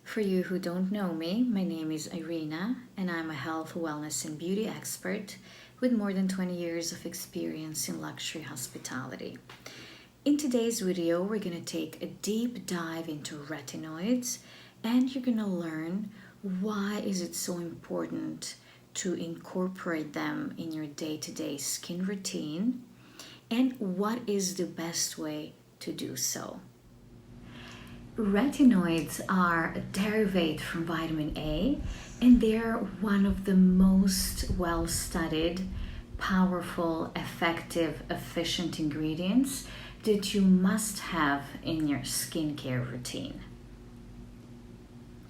For you who don't know me, my name is Irina, and I'm a health, wellness, and beauty expert with more than 20 years of experience in luxury hospitality. In today's video, we're going to take a deep dive into retinoids, and you're going to learn why is it so important to incorporate them in your day-to-day skin routine, and what is the best way to do so. Retinoids are a derivative from vitamin A, and they're one of the most well-studied, powerful, effective, efficient ingredients that you must have in your skincare routine.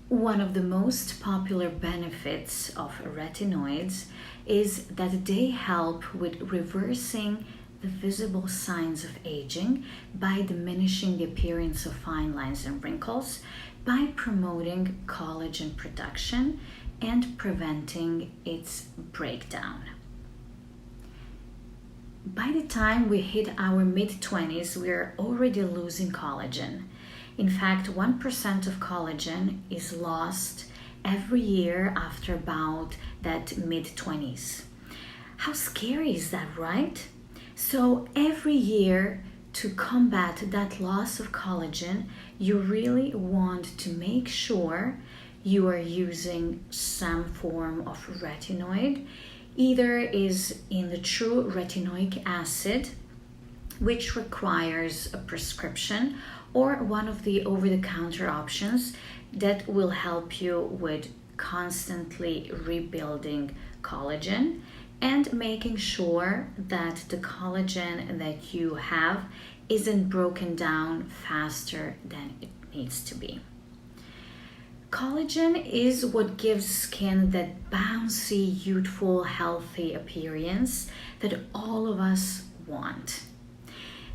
One of the most popular benefits of retinoids is that they help with reversing the visible signs of aging by diminishing the appearance of fine lines and wrinkles, by promoting collagen production and preventing its breakdown. By the time we hit our mid-20s, we're already losing collagen. In fact, 1% of collagen is lost every year after about that mid-20s. How scary is that, right? So every year, to combat that loss of collagen, you really want to make sure you are using some form of retinoid. Either is in the true retinoic acid, which requires a prescription, or one of the over-the-counter options that will help you with constantly rebuilding collagen and making sure that the collagen that you have isn't broken down faster than it needs to be. Collagen is what gives skin that bouncy, youthful, healthy appearance that all of us want.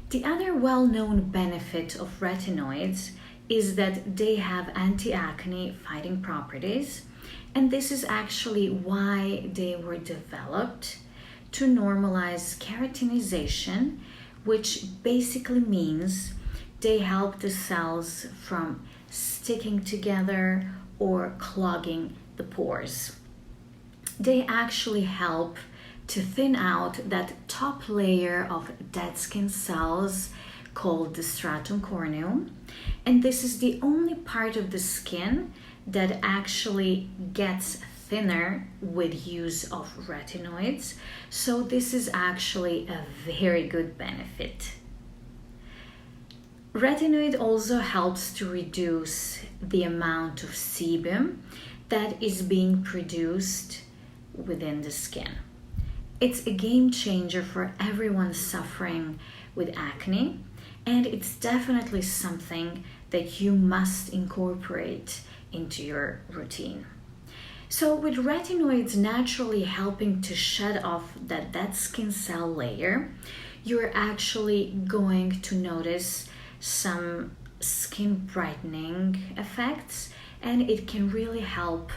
The other well-known benefit of retinoids is that they have anti-acne fighting properties, and this is actually why they were developed to normalize keratinization, which basically means they help the cells from sticking together or clogging the pores. They actually help to thin out that top layer of dead skin cells called the stratum corneum, and this is the only part of the skin that actually gets thinner with use of retinoids. So this is actually a very good benefit. Retinoid also helps to reduce the amount of sebum that is being produced within the skin. It's a game changer for everyone suffering with acne, and it's definitely something that you must incorporate into your routine. So with retinoids naturally helping to shed off that dead skin cell layer, you're actually going to notice some skin brightening effects, and it can really help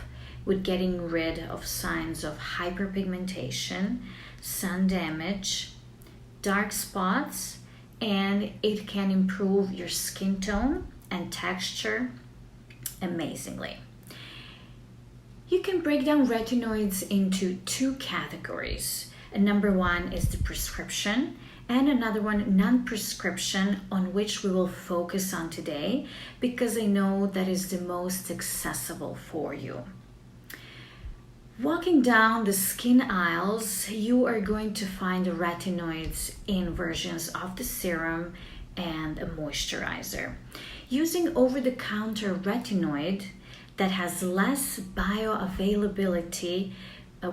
with getting rid of signs of hyperpigmentation, sun damage, dark spots, and it can improve your skin tone and texture amazingly. You can break down retinoids into two categories. Number one is the prescription, and another one non-prescription, on which we will focus on today because I know that is the most accessible for you. Walking down the skin aisles, you are going to find retinoids in versions of the serum and a moisturizer. Using over-the-counter retinoid that has less bioavailability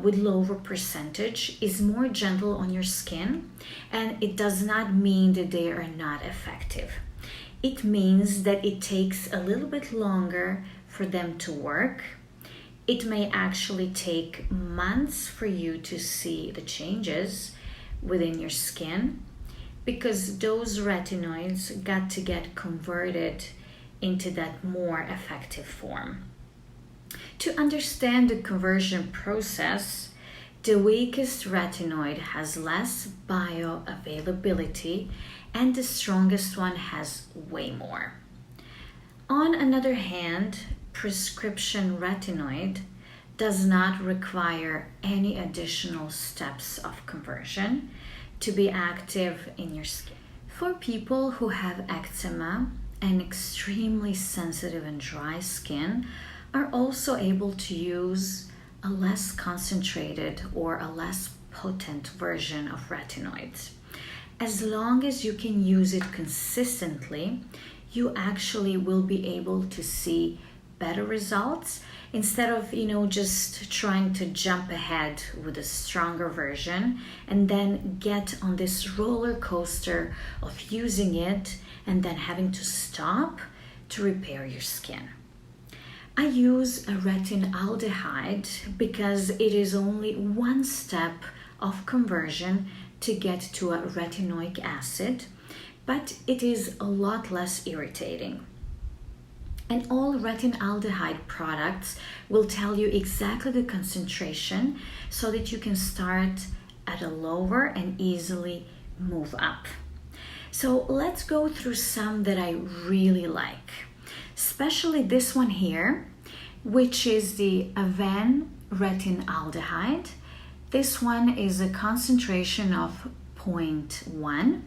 with lower percentage is more gentle on your skin, and it does not mean that they are not effective. It means that it takes a little bit longer for them to work. It may actually take months for you to see the changes within your skin because those retinoids got to get converted into that more effective form. To understand the conversion process, the weakest retinoid has less bioavailability and the strongest one has way more. On another hand, prescription retinoid does not require any additional steps of conversion to be active in your skin. For people who have eczema and extremely sensitive and dry skin, are also able to use a less concentrated or a less potent version of retinoids. As long as you can use it consistently, you actually will be able to see better results instead of just trying to jump ahead with a stronger version and then get on this roller coaster of using it and then having to stop to repair your skin. I use a retinaldehyde because it is only one step of conversion to get to a retinoic acid, but it is a lot less irritating. And all retinaldehyde products will tell you exactly the concentration so that you can start at a lower and easily move up. So let's go through some that I really like, especially this one here, which is the Aven retinaldehyde. This one is a concentration of 0.1,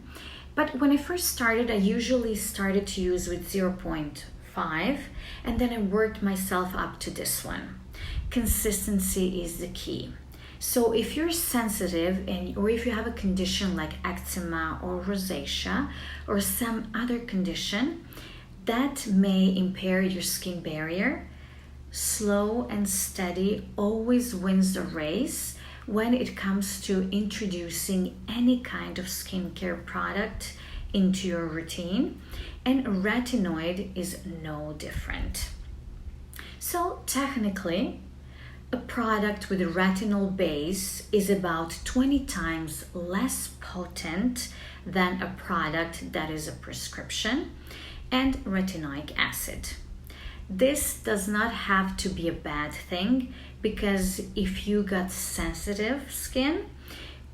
but when I first started, I usually started to use with 0.5, and then I worked myself up to this one. Consistency is the key. So if you're sensitive or if you have a condition like eczema or rosacea or some other condition that may impair your skin barrier, slow and steady always wins the race when it comes to introducing any kind of skincare product into your routine, and retinoid is no different. So technically, a product with a retinol base is about 20 times less potent than a product that is a prescription and retinoic acid. This does not have to be a bad thing, because if you got sensitive skin,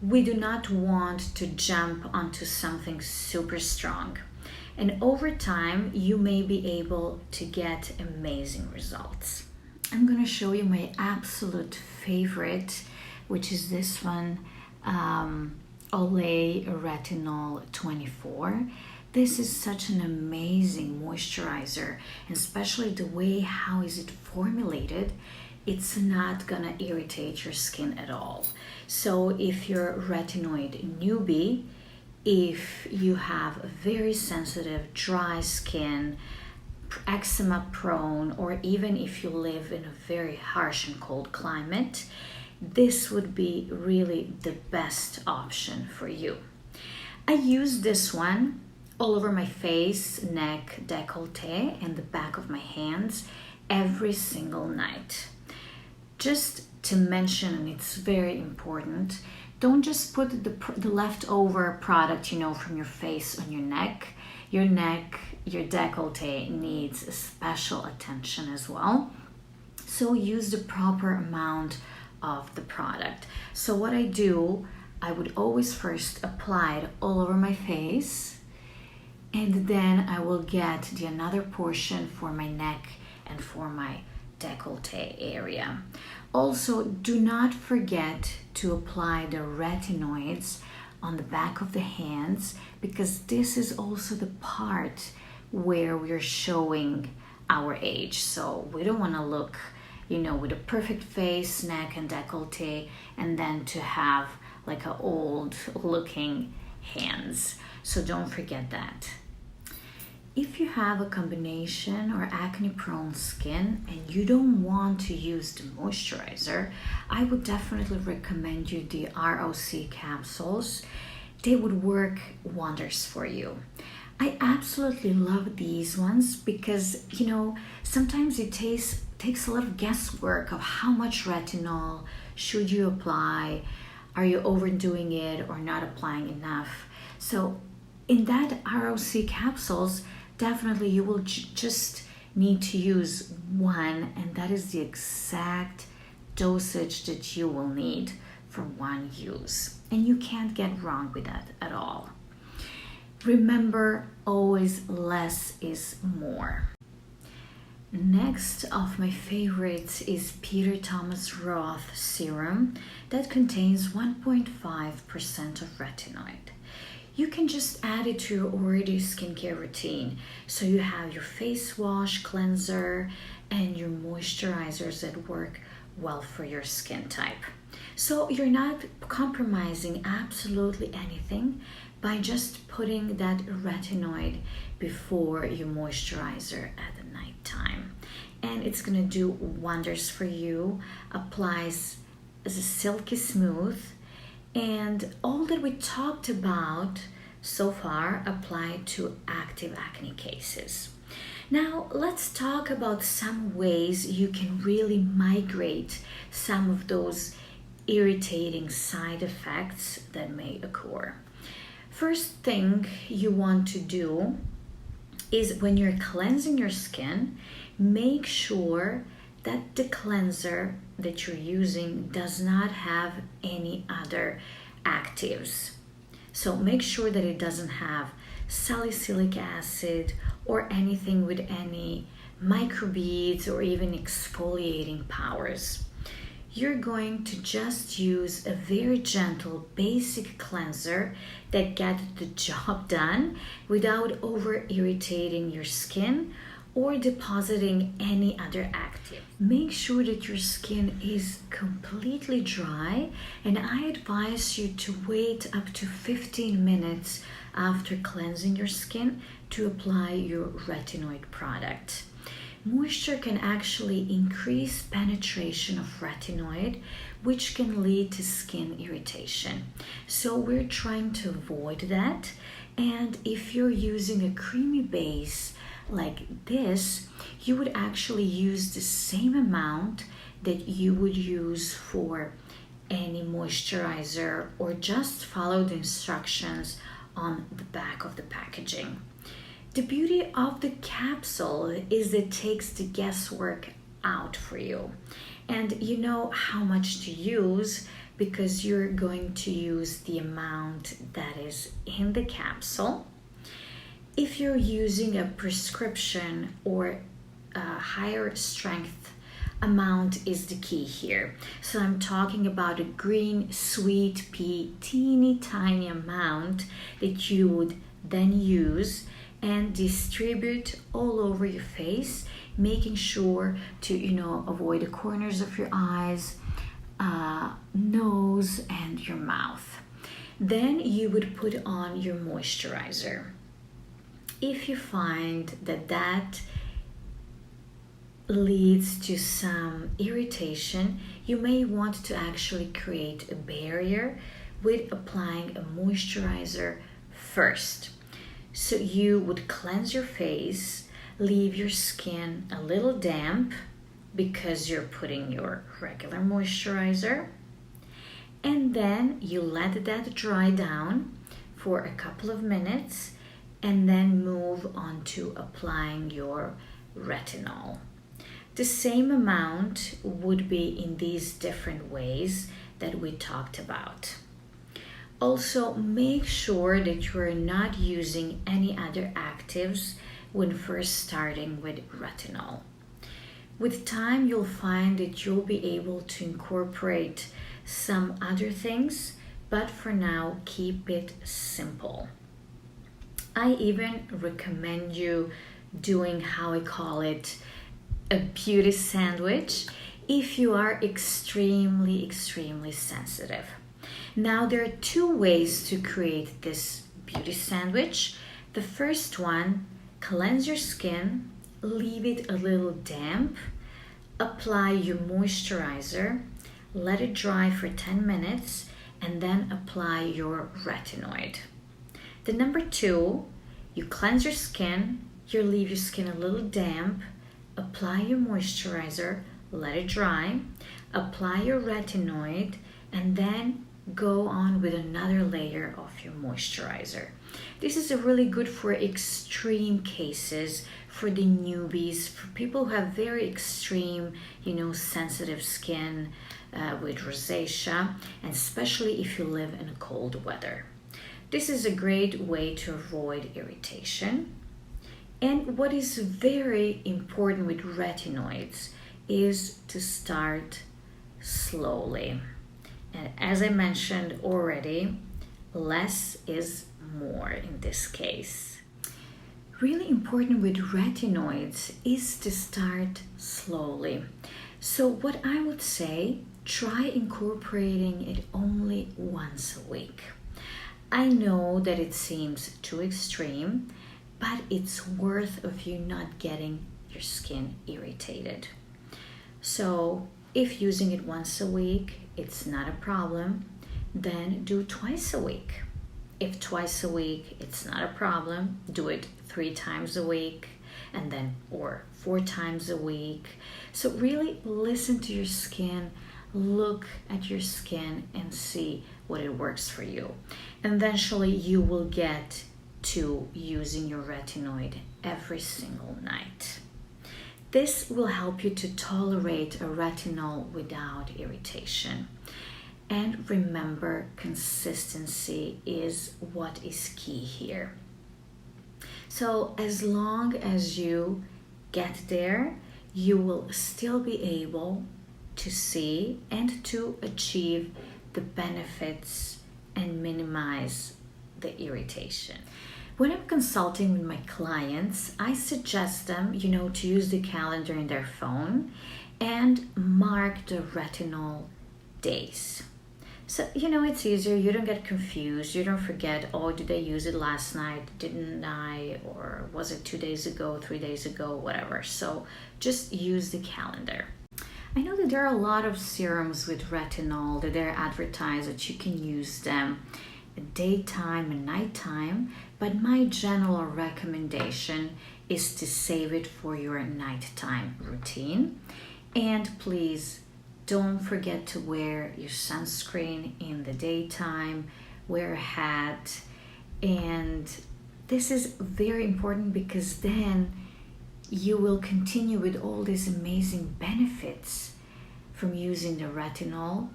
we do not want to jump onto something super strong. And over time, you may be able to get amazing results. I'm going to show you my absolute favorite, which is this one, Olay Retinol 24. This is such an amazing moisturizer, and especially the way how is it formulated, it's not gonna irritate your skin at all. So if you're a retinoid newbie, if you have a very sensitive, dry skin, eczema prone, or even if you live in a very harsh and cold climate, this would be really the best option for you. I use this one all over my face, neck, décolleté, and the back of my hands every single night. Just to mention, and it's very important, don't just put the leftover product, from your face on your neck. Your neck, your décolleté needs special attention as well. So use the proper amount of the product. So what I do, I would always first apply it all over my face, and then I will get the another portion for my neck and for my décolleté area. Also, do not forget to apply the retinoids on the back of the hands, because this is also the part where we're showing our age. So we don't want to look, with a perfect face, neck and décolleté, and then to have like a old looking hands. So don't forget that. If you have a combination or acne prone skin and you don't want to use the moisturizer, I would definitely recommend you the ROC capsules. They would work wonders for you. I absolutely love these ones because, sometimes it takes a lot of guesswork of how much retinol should you apply. Are you overdoing it or not applying enough? So in that ROC capsules, definitely you will just need to use one, and that is the exact dosage that you will need for one use. And you can't get wrong with that at all. Remember, always less is more. Next of my favorites is Peter Thomas Roth serum that contains 1.5% of retinoid. You can just add it to your already skincare routine. So you have your face wash, cleanser, and your moisturizers that work well for your skin type. So you're not compromising absolutely anything by just putting that retinoid before your moisturizer at the night time. And it's gonna do wonders for you. Applies as a silky smooth, and all that we talked about so far apply to active acne cases. Now let's talk about some ways you can really migrate some of those irritating side effects that may occur. First thing you want to do is when you're cleansing your skin, make sure that the cleanser that you're using does not have any other actives. So make sure that it doesn't have salicylic acid or anything with any microbeads or even exfoliating powers. You're going to just use a very gentle basic cleanser that gets the job done without over irritating your skin or depositing any other active. Make sure that your skin is completely dry, and I advise you to wait up to 15 minutes after cleansing your skin to apply your retinoid product. Moisture can actually increase penetration of retinoid, which can lead to skin irritation. So we're trying to avoid that. And if you're using a creamy base like this, you would actually use the same amount that you would use for any moisturizer, or just follow the instructions on the back of the packaging. The beauty of the capsule is it takes the guesswork out for you, and you know how much to use because you're going to use the amount that is in the capsule. If you're using a prescription or a higher strength, amount is the key here. So I'm talking about a green sweet pea, teeny tiny amount that you would then use and distribute all over your face, making sure to avoid the corners of your eyes, nose, and your mouth. Then you would put on your moisturizer. If you find that leads to some irritation, you may want to actually create a barrier with applying a moisturizer first. So you would cleanse your face, leave your skin a little damp because you're putting your regular moisturizer, and then you let that dry down for a couple of minutes, and then move on to applying your retinol. The same amount would be in these different ways that we talked about. Also, make sure that you're not using any other actives when first starting with retinol. With time, you'll find that you'll be able to incorporate some other things, but for now, keep it simple. I even recommend you doing, how I call it, a beauty sandwich if you are extremely sensitive. Now there are two ways to create this beauty sandwich. The first one, cleanse your skin, leave it a little damp, apply your moisturizer, let it dry for 10 minutes, and then apply your retinoid. The number two, you cleanse your skin, you leave your skin a little damp, apply your moisturizer, let it dry, apply your retinoid, and then go on with another layer of your moisturizer. This is really good for extreme cases, for the newbies, for people who have very extreme, sensitive skin with rosacea, and especially if you live in cold weather. This is a great way to avoid irritation. And what is very important with retinoids is to start slowly. And as I mentioned already, less is more in this case. Really important with retinoids is to start slowly. So what I would say, try incorporating it only once a week. I know that it seems too extreme, but it's worth of you not getting your skin irritated. So if using it once a week, it's not a problem, then do twice a week. If twice a week, it's not a problem, do it 3 times a week, and then or 4 times a week. So really listen to your skin, look at your skin and see what it works for you. And eventually you will get to using your retinoid every single night. This will help you to tolerate a retinol without irritation. And remember, consistency is what is key here. So as long as you get there, you will still be able to see and to achieve the benefits and minimize the irritation. When I'm consulting with my clients, I suggest them, to use the calendar in their phone and mark the retinol days. So, it's easier. You don't get confused. You don't forget, oh, did I use it last night? Didn't I? Or was it 2 days ago, 3 days ago, whatever. So just use the calendar. I know that there are a lot of serums with retinol that they're advertised that you can use them at daytime and nighttime, but my general recommendation is to save it for your nighttime routine. And please don't forget to wear your sunscreen in the daytime, wear a hat, and this is very important because then you will continue with all these amazing benefits from using the retinol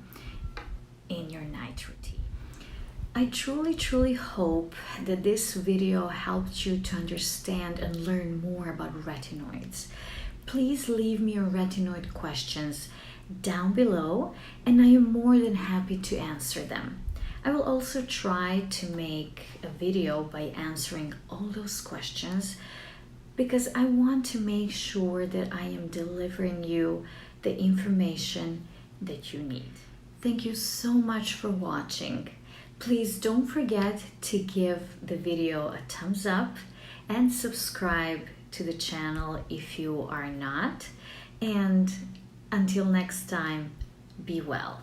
in your night routine. I truly hope that this video helped you to understand and learn more about retinoids. Please leave me your retinoid questions down below and I am more than happy to answer them. I will also try to make a video by answering all those questions because I want to make sure that I am delivering you the information that you need. Thank you so much for watching. Please don't forget to give the video a thumbs up and subscribe to the channel if you are not. And until next time, be well.